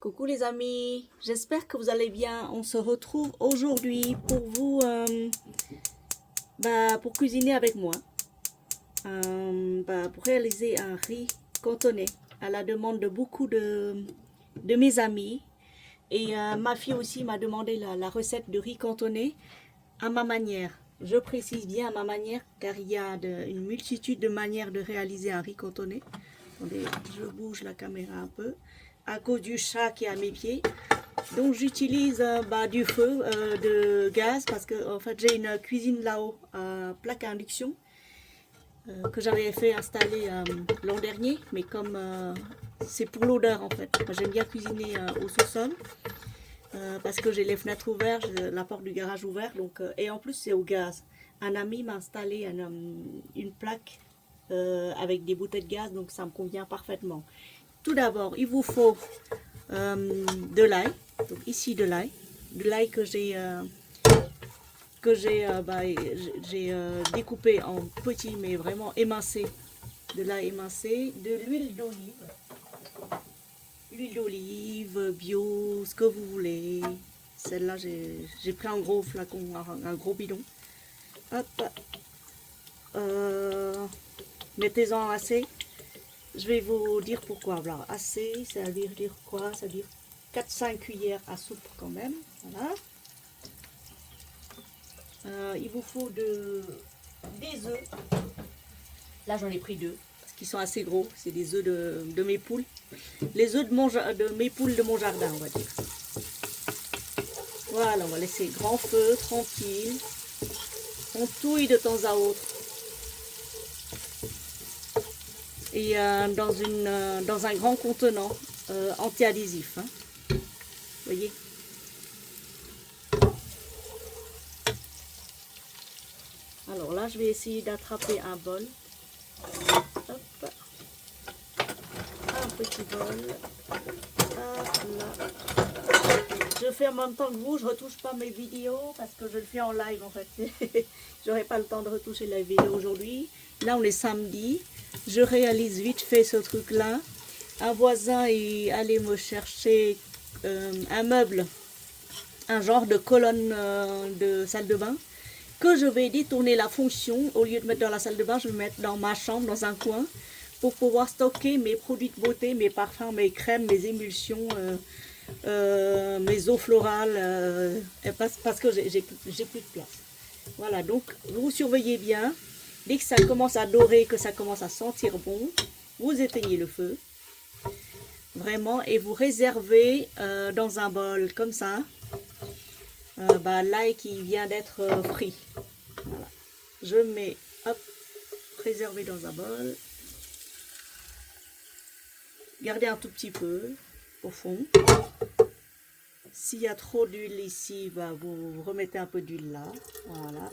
Coucou les amis, j'espère que vous allez bien. On se retrouve aujourd'hui pour vous, pour cuisiner avec moi, pour réaliser un riz cantonais à la demande de beaucoup de mes amis. Et ma fille aussi m'a demandé la recette de riz cantonais à ma manière. Je précise bien à ma manière car il y a une multitude de manières de réaliser un riz cantonais. Attendez, je bouge la caméra un peu à cause du chat qui est à mes pieds. Donc j'utilise du feu de gaz parce que en fait j'ai une cuisine là-haut à plaque à induction que j'avais fait installer l'an dernier, mais comme c'est pour l'odeur en fait. J'aime bien cuisiner au sous-sol parce que j'ai les fenêtres ouvertes, la porte du garage ouverte, donc et en plus c'est au gaz. Un ami m'a installé une plaque avec des bouteilles de gaz, donc ça me convient parfaitement. Tout d'abord, il vous faut de l'ail, donc ici de l'ail que j'ai découpé en petits mais vraiment émincé, de l'ail émincé, de l'huile d'olive bio, ce que vous voulez. Celle-là j'ai pris un gros flacon, un gros bidon. Hop, mettez-en assez. Je vais vous dire pourquoi. Voilà, assez, ça veut dire quoi? Ça veut dire 4-5 cuillères à soupe quand même. Voilà. Il vous faut des œufs. Là, j'en ai pris deux parce qu'ils sont assez gros. C'est des œufs de mes poules. Les œufs de mes poules de mon jardin, on va dire. Voilà, on va laisser grand feu, tranquille. On touille de temps à autre. Et dans un grand contenant anti-adhésif. Hein. Vous voyez? Alors là, je vais essayer d'attraper un bol. Hop. Un petit bol. Hop là. Je fais en même temps que vous, je retouche pas mes vidéos parce que je le fais en live en fait. J'aurai pas le temps de retoucher la vidéo aujourd'hui. Là, on est samedi. Je réalise vite fait ce truc-là. Un voisin est allé me chercher un meuble, un genre de colonne de salle de bain, que je vais détourner la fonction. Au lieu de mettre dans la salle de bain, je vais mettre dans ma chambre, dans un coin, pour pouvoir stocker mes produits de beauté, mes parfums, mes crèmes, mes émulsions, mes eaux florales, parce que j'ai plus de place. Voilà, donc vous surveillez bien. Dès que ça commence à dorer, que ça commence à sentir bon, vous éteignez le feu. Vraiment, et vous réservez dans un bol comme ça l'ail qui vient d'être frit. Voilà. Je mets, hop, réservé dans un bol. Gardez un tout petit peu au fond. S'il y a trop d'huile ici, vous remettez un peu d'huile là. Voilà.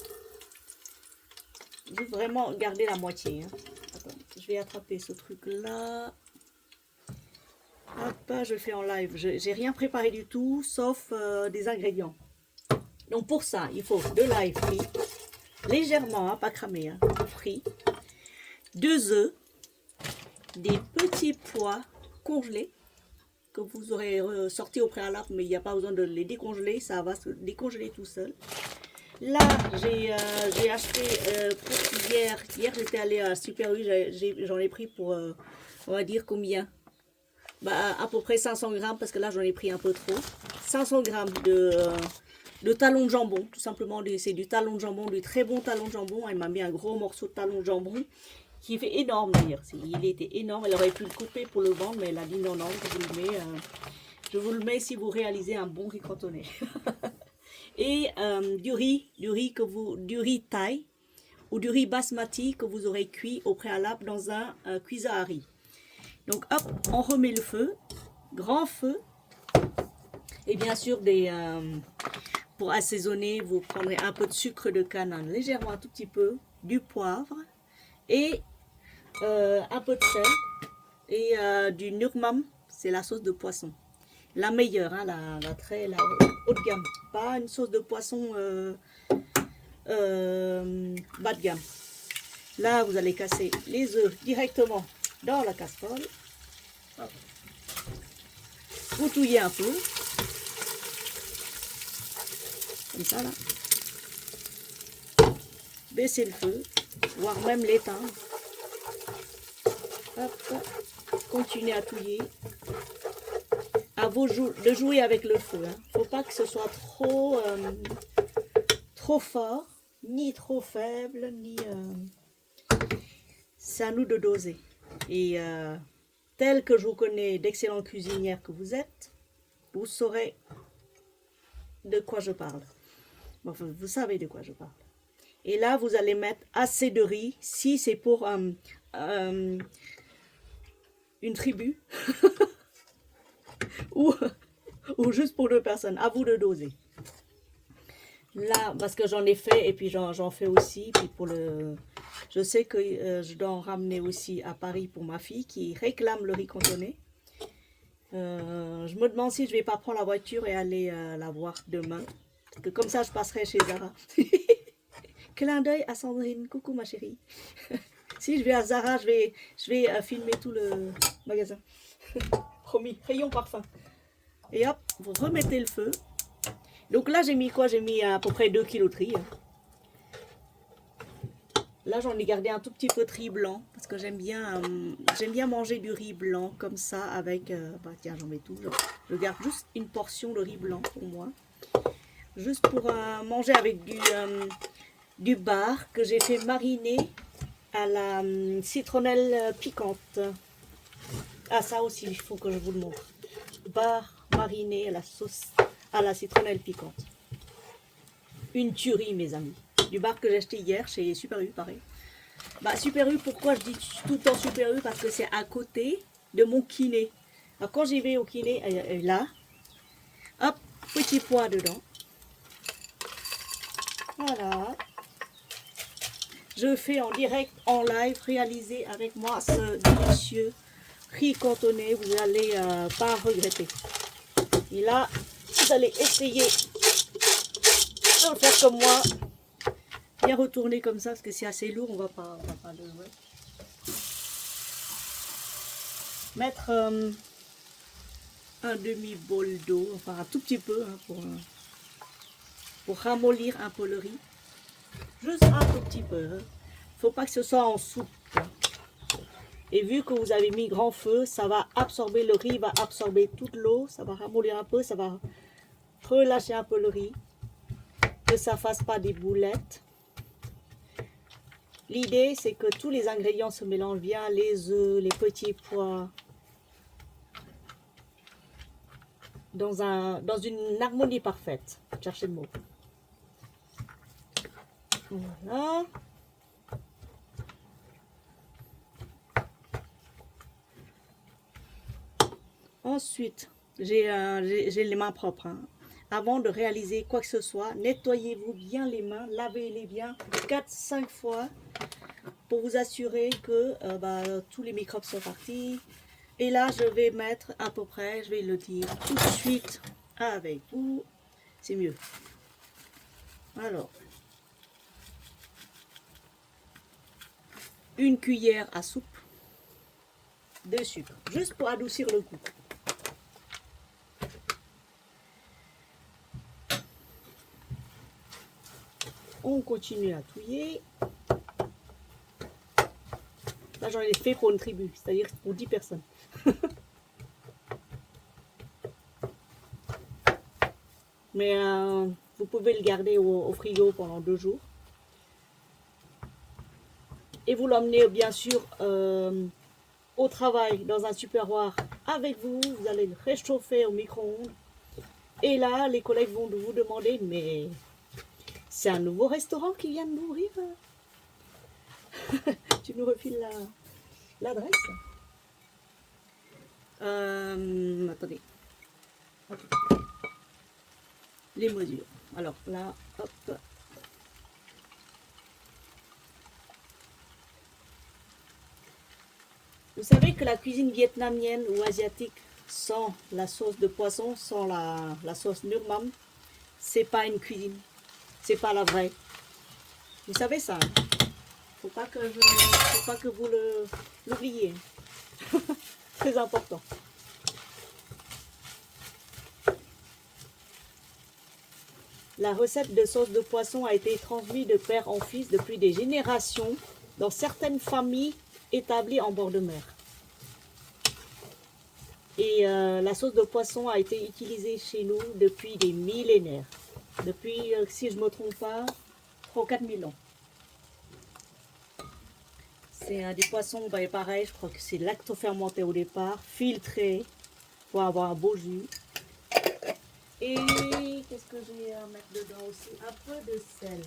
Juste vraiment garder la moitié. Hein. Attends, je vais attraper ce truc là. Hop, je le fais en live. J'ai rien préparé du tout, sauf des ingrédients. Donc pour ça, il faut de l'ail frit, légèrement, hein, pas cramé, hein, frit, 2 œufs, des petits pois congelés que vous aurez sortis au préalable, mais il n'y a pas besoin de les décongeler, ça va se décongeler tout seul. Là, j'ai acheté pour hier j'étais allée à Super U, j'en ai pris pour, on va dire combien, à peu près 500 grammes, parce que là j'en ai pris un peu trop, 500 grammes de talon de jambon, tout simplement, c'est du talon de jambon, du très bon talon de jambon. Elle m'a mis un gros morceau de talon de jambon qui fait énorme d'ailleurs. Il était énorme, elle aurait pu le couper pour le vendre, mais elle a dit non, non, je vous le mets si vous réalisez un bon riz cantonais. Et du riz thaï ou du riz basmati que vous aurez cuit au préalable dans un cuiseur à riz. Donc hop, on remet le feu, grand feu, et bien sûr pour assaisonner, vous prendrez un peu de sucre de canne, légèrement un tout petit peu, du poivre et un peu de sel et du nurmam, c'est la sauce de poisson. La meilleure, hein, la haut de gamme, pas une sauce de poisson bas de gamme. Là, vous allez casser les œufs directement dans la casserole. Hop. Vous touillez un peu. Comme ça, là. Baissez le feu, voire même l'éteindre. Hop. Continuez à touiller. À vous de jouer avec le feu. Hein. Faut pas que ce soit trop fort, ni trop faible, ni... C'est à nous de doser. Et tel que je vous connais, d'excellente cuisinière que vous êtes, vous saurez de quoi je parle. Enfin, vous savez de quoi je parle. Et là, vous allez mettre assez de riz. Si c'est pour une tribu ou juste pour 2 personnes, à vous de doser. Là, parce que j'en ai fait et puis j'en fais aussi. Puis pour je sais que je dois en ramener aussi à Paris pour ma fille qui réclame le riz cantonais. Je me demande si je vais pas prendre la voiture et aller la voir demain. Parce que comme ça, je passerai chez Zara. Clin d'œil à Sandrine. Coucou ma chérie. Si je vais à Zara, je vais filmer tout le magasin. Promis, rayon parfum. Et hop, vous remettez le feu. Donc là, j'ai mis quoi? J'ai mis à peu près 2 kg de riz. Là, j'en ai gardé un tout petit peu de riz blanc. Parce que j'aime bien manger du riz blanc comme ça avec... tiens, j'en mets tout. Je garde juste une portion de riz blanc pour moi. Juste pour manger avec du bar que j'ai fait mariner à la citronnelle piquante. Ah, ça aussi, il faut que je vous le montre. Bar mariné à la sauce, à la citronnelle piquante. Une tuerie, mes amis. Du bar que j'ai acheté hier chez Super U, pareil. Bah, Super U, pourquoi je dis tout le temps Super U? Parce que c'est à côté de mon kiné. Alors, quand j'y vais au kiné, elle est là. Hop, petit pois dedans. Voilà. Je fais en direct, en live, réalisé avec moi ce délicieux riz cantonais. Vous n'allez pas regretter. Et là, vous allez essayer de le faire comme moi. Bien retourner comme ça, parce que c'est assez lourd, on va pas le... Ouais. Mettre un demi-bol d'eau, enfin un tout petit peu, hein, pour ramollir un peu le riz. Juste un tout petit peu. Hein. Faut pas que ce soit en soupe. Hein. Et vu que vous avez mis grand feu, ça va absorber le riz, va absorber toute l'eau, ça va ramollir un peu, ça va relâcher un peu le riz. Que ça fasse pas des boulettes. L'idée, c'est que tous les ingrédients se mélangent bien, les œufs, les petits pois, dans une harmonie parfaite. Cherchez le mot. Voilà. Ensuite, j'ai les mains propres. Hein. Avant de réaliser quoi que ce soit, nettoyez-vous bien les mains, lavez-les bien 4-5 fois pour vous assurer que tous les microbes sont partis. Et là, je vais mettre à peu près, je vais le dire tout de suite avec vous, c'est mieux. Alors, une cuillère à soupe de sucre, juste pour adoucir le goût. On continue à touiller. Là, j'en ai fait pour une tribu, c'est-à-dire pour 10 personnes. Mais vous pouvez le garder au frigo pendant 2 jours. Et vous l'emmenez bien sûr au travail dans un tupperware avec vous. Vous allez le réchauffer au micro-ondes. Et là, les collègues vont vous demander, mais c'est un nouveau restaurant qui vient de m'ouvrir. Tu nous refiles l'adresse. Attendez. Les mesures. Alors là, hop. Vous savez que la cuisine vietnamienne ou asiatique sans la sauce de poisson, sans la sauce Nurmam, c'est pas une cuisine. C'est pas la vraie. Vous savez ça. Hein? Faut pas que vous l'oubliez. Très important. La recette de sauce de poisson a été transmise de père en fils depuis des générations dans certaines familles établies en bord de mer. Et la sauce de poisson a été utilisée chez nous depuis des millénaires. Depuis, si je ne me trompe pas, 3 ou 4 000 ans. C'est des poissons, bah, pareil, je crois que c'est lactofermenté au départ, filtré pour avoir un beau jus. Et qu'est-ce que j'ai à mettre dedans aussi? Un peu de sel.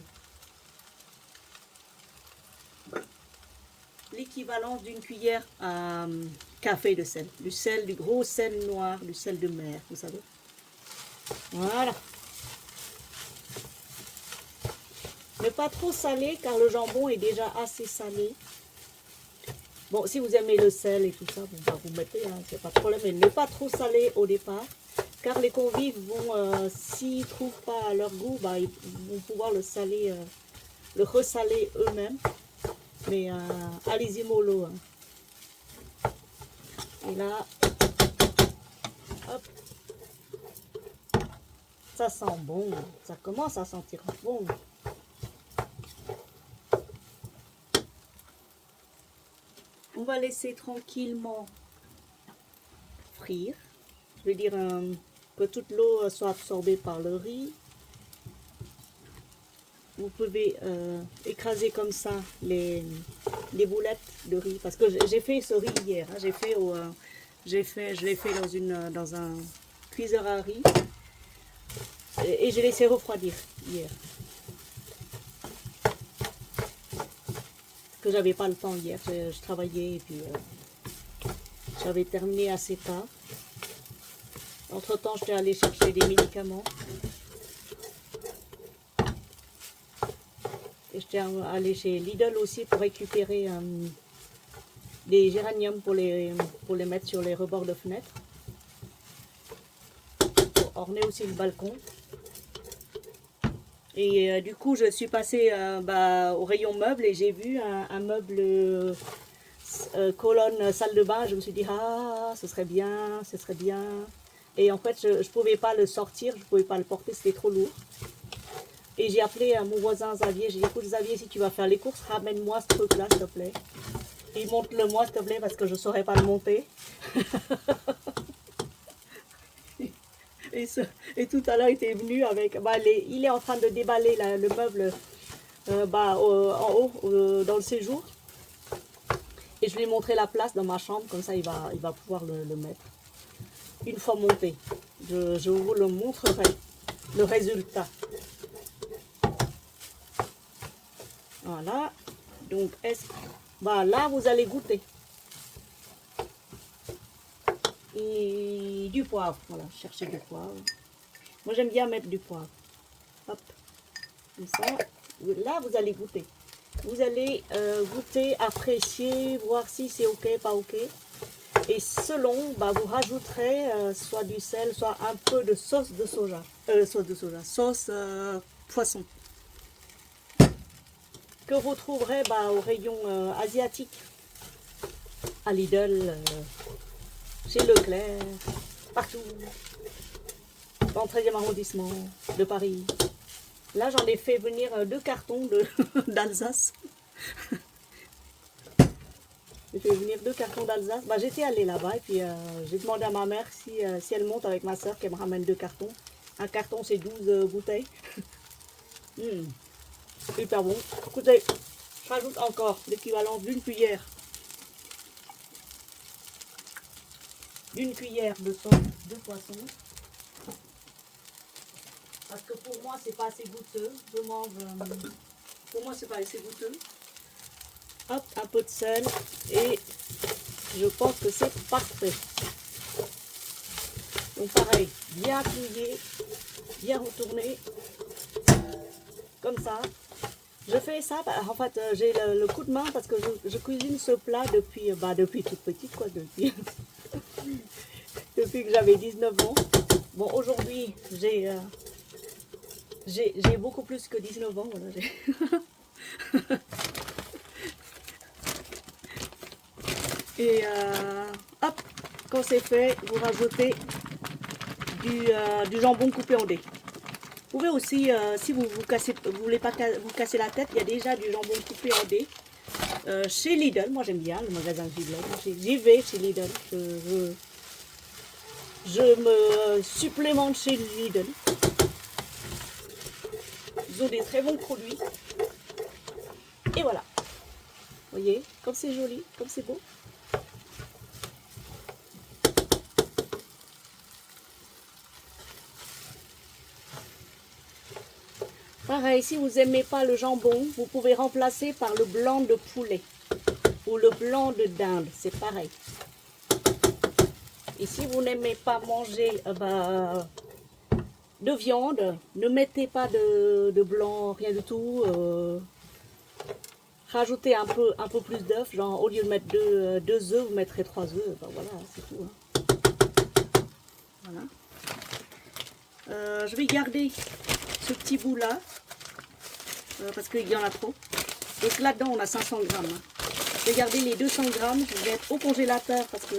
L'équivalence d'une cuillère à café de sel. Du sel, du gros sel noir, du sel de mer, vous savez. Voilà. Ne pas trop salé car le jambon est déjà assez salé. Bon, si vous aimez le sel et tout ça, bon, bah, vous mettez, hein, c'est pas de problème. Mais ne pas trop salé au départ. Car les convives vont, s'ils ne trouvent pas leur goût, bah, ils vont pouvoir le saler, le ressaler eux-mêmes. Mais allez-y mollo. Hein. Et là, hop, ça sent bon. Ça commence à sentir bon. On va laisser tranquillement frire. Je veux dire que toute l'eau soit absorbée par le riz. Vous pouvez écraser comme ça les boulettes de riz. Parce que j'ai fait ce riz hier. Hein. Je l'ai fait dans un cuiseur à riz. Et j'ai laissé refroidir hier. Parce que j'avais pas le temps hier. Je travaillais et puis j'avais terminé assez tard. Entre temps, j'étais allée chercher des médicaments. Et j'étais allée chez Lidl aussi pour récupérer des géraniums pour les mettre sur les rebords de fenêtres. Pour orner aussi le balcon. Et du coup, je suis passée au rayon meubles et j'ai vu un meuble colonne salle de bain. Je me suis dit, ah, ce serait bien, ce serait bien. Et en fait, je ne pouvais pas le sortir, je ne pouvais pas le porter, c'était trop lourd. Et j'ai appelé mon voisin Xavier, j'ai dit, écoute Xavier, si tu vas faire les courses, ramène-moi ce truc-là, s'il te plaît. Et monte-le-moi, s'il te plaît, parce que je ne saurais pas le monter. et tout à l'heure, il était venu avec... il est en train de déballer le meuble en haut, dans le séjour. Et je lui ai montré la place dans ma chambre, comme ça, il va pouvoir le mettre. Une fois monté, je vous le montrerai, le résultat. Voilà, donc là vous allez goûter. Et du poivre, voilà, cherchez du poivre. Moi j'aime bien mettre du poivre. Hop, comme ça, là vous allez goûter. Vous allez goûter, apprécier, voir si c'est ok, pas ok. Et selon, vous rajouterez soit du sel, soit un peu de sauce de soja. Sauce poisson. Que vous trouverez au rayon asiatique. À Lidl, chez Leclerc, partout. Dans le 13e arrondissement de Paris. Là, j'en ai fait venir 2 cartons d'Alsace. J'ai fait venir 2 cartons d'Alsace. J'étais allée là-bas et puis j'ai demandé à ma mère si elle monte avec ma soeur qu'elle me ramène 2 cartons. Un carton, c'est 12 bouteilles. Super bon. Écoutez, je rajoute encore l'équivalent d'une cuillère. D'une cuillère de sauce de poisson. Parce que pour moi, c'est pas assez goûteux. Pour moi, c'est pas assez goûteux. Hop, un peu de sel et je pense que c'est parfait. Donc pareil, bien plié, bien retourné, comme ça. Je fais ça, en fait j'ai le coup de main parce que je cuisine ce plat depuis toute petite, quoi, depuis que j'avais 19 ans. Bon, aujourd'hui j'ai beaucoup plus que 19 ans, voilà. Et hop, quand c'est fait, vous rajoutez du jambon coupé en dés. Vous pouvez aussi, si vous voulez pas vous casser la tête, il y a déjà du jambon coupé en dés. Chez Lidl, moi j'aime bien le magasin Lidl. J'y vais chez Lidl. Je me supplémente chez Lidl. Ils ont des très bons produits. Et voilà. Vous voyez, comme c'est joli, comme c'est beau. Pareil, si vous n'aimez pas le jambon, vous pouvez remplacer par le blanc de poulet ou le blanc de dinde, c'est pareil. Et si vous n'aimez pas manger de viande, ne mettez pas de blanc, rien du tout. Rajoutez un peu plus d'œufs, genre au lieu de mettre deux œufs, vous mettrez 3 œufs. Ben voilà, c'est tout. Hein. Voilà. Je vais garder ce petit bout là. Parce qu'il y en a trop. Donc là-dedans, on a 500 grammes. Hein. Je vais garder les 200 grammes. Je vais mettre au congélateur parce que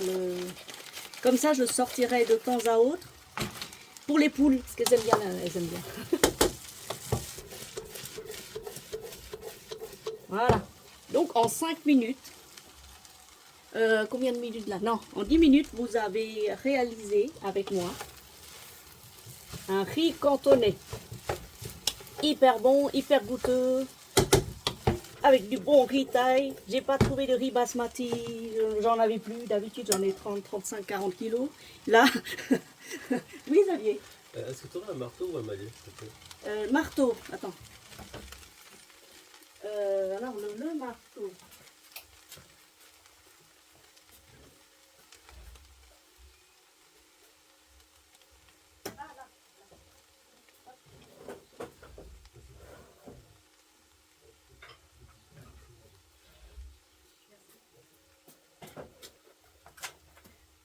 comme ça, je sortirai de temps à autre. Pour les poules, parce qu'elles aiment bien. Elles aiment bien. Voilà. Donc en 5 minutes. Combien de minutes là? Non, en 10 minutes, vous avez réalisé avec moi un riz cantonais. Hyper bon, hyper goûteux, avec du bon riz thaï. J'ai pas trouvé de riz basmati, j'en avais plus. D'habitude, j'en ai 30, 35, 40 kilos. Là, oui, Xavier. Est-ce que tu aurais un marteau ou un maillet? Marteau, attends. Alors, le marteau.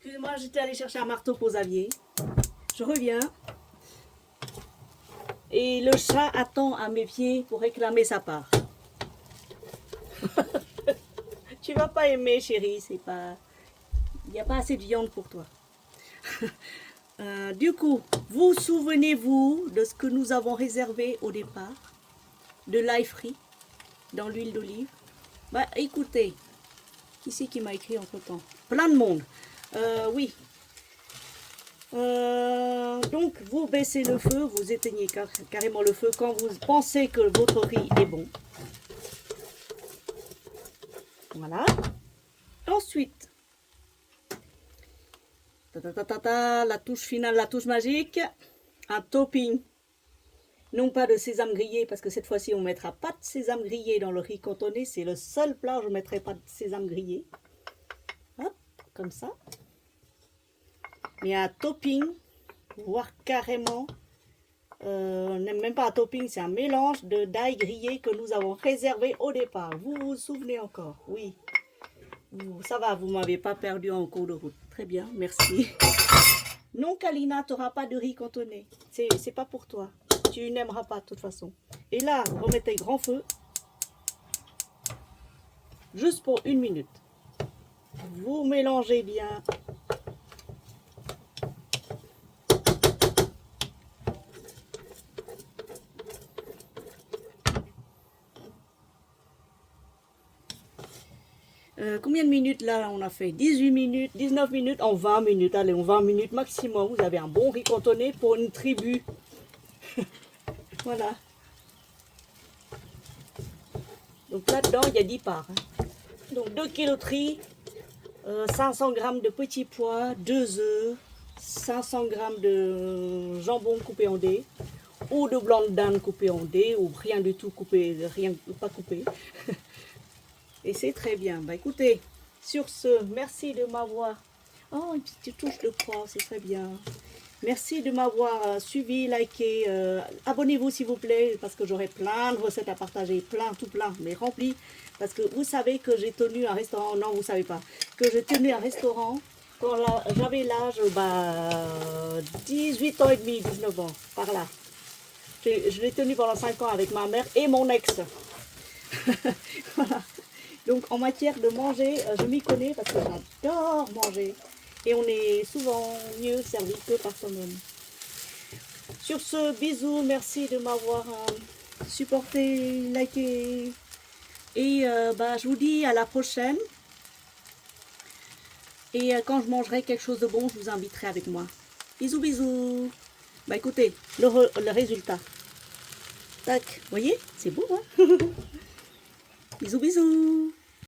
Excusez-moi, j'étais allée chercher un marteau pour Xavier. Je reviens. Et le chat attend à mes pieds pour réclamer sa part. Tu vas pas aimer, chérie. C'est pas... Il n'y a pas assez de viande pour toi. Du coup, vous souvenez-vous de ce que nous avons réservé au départ? De l'ail frit dans l'huile d'olive. Bah écoutez, qui c'est qui m'a écrit entre temps? Plein de monde. Oui. Donc vous baissez le feu, vous éteignez carrément le feu quand vous pensez que votre riz est bon. Voilà. Ensuite, la touche finale, la touche magique, un topping. Non pas de sésame grillé, parce que cette fois-ci on ne mettra pas de sésame grillé dans le riz cantonais. C'est le seul plat où je ne mettrai pas de sésame grillé. Hop, comme ça. Mais un topping, voire carrément, même pas un topping, c'est un mélange d'ail grillé que nous avons réservé au départ. Vous vous souvenez encore? Oui. Ça va, vous ne m'avez pas perdu en cours de route. Très bien, merci. Non, Kalina, tu n'auras pas de riz cantonais. C'est pas pour toi. Tu n'aimeras pas de toute façon. Et là, remettez grand feu. Juste pour 1 minute. Vous mélangez bien. Combien de minutes là on a fait? 18 minutes, 19 minutes, en 20 minutes. Allez, en 20 minutes maximum, vous avez un bon riz cantonais pour une tribu. Voilà. Donc là-dedans, il y a 10 parts. Hein. Donc 2 kg de riz, 500 g de petits pois, 2 œufs, 500 g de jambon coupé en dés, ou de blanc de dinde coupé en dés, ou rien du tout coupé, rien pas coupé. Et c'est très bien. Bah écoutez, sur ce, merci de m'avoir... Oh, une petite touche de poivre, c'est très bien. Merci de m'avoir suivi, liké. Abonnez-vous s'il vous plaît, parce que j'aurai plein de recettes à partager. Plein, tout plein, mais rempli. Parce que vous savez que j'ai tenu un restaurant. Non, vous ne savez pas. Que j'ai tenu un restaurant quand j'avais l'âge, 18 ans et demi, 19 ans, par là. Je l'ai tenu pendant 5 ans avec ma mère et mon ex. Voilà. Donc en matière de manger, je m'y connais parce que j'adore manger. Et on est souvent mieux servi que par soi-même. Sur ce, bisous, merci de m'avoir supporté, liké. Et je vous dis à la prochaine. Et quand je mangerai quelque chose de bon, je vous inviterai avec moi. Bisous, bisous. Bah écoutez, le résultat. Tac, vous voyez, c'est beau, hein. Bisous, bisous.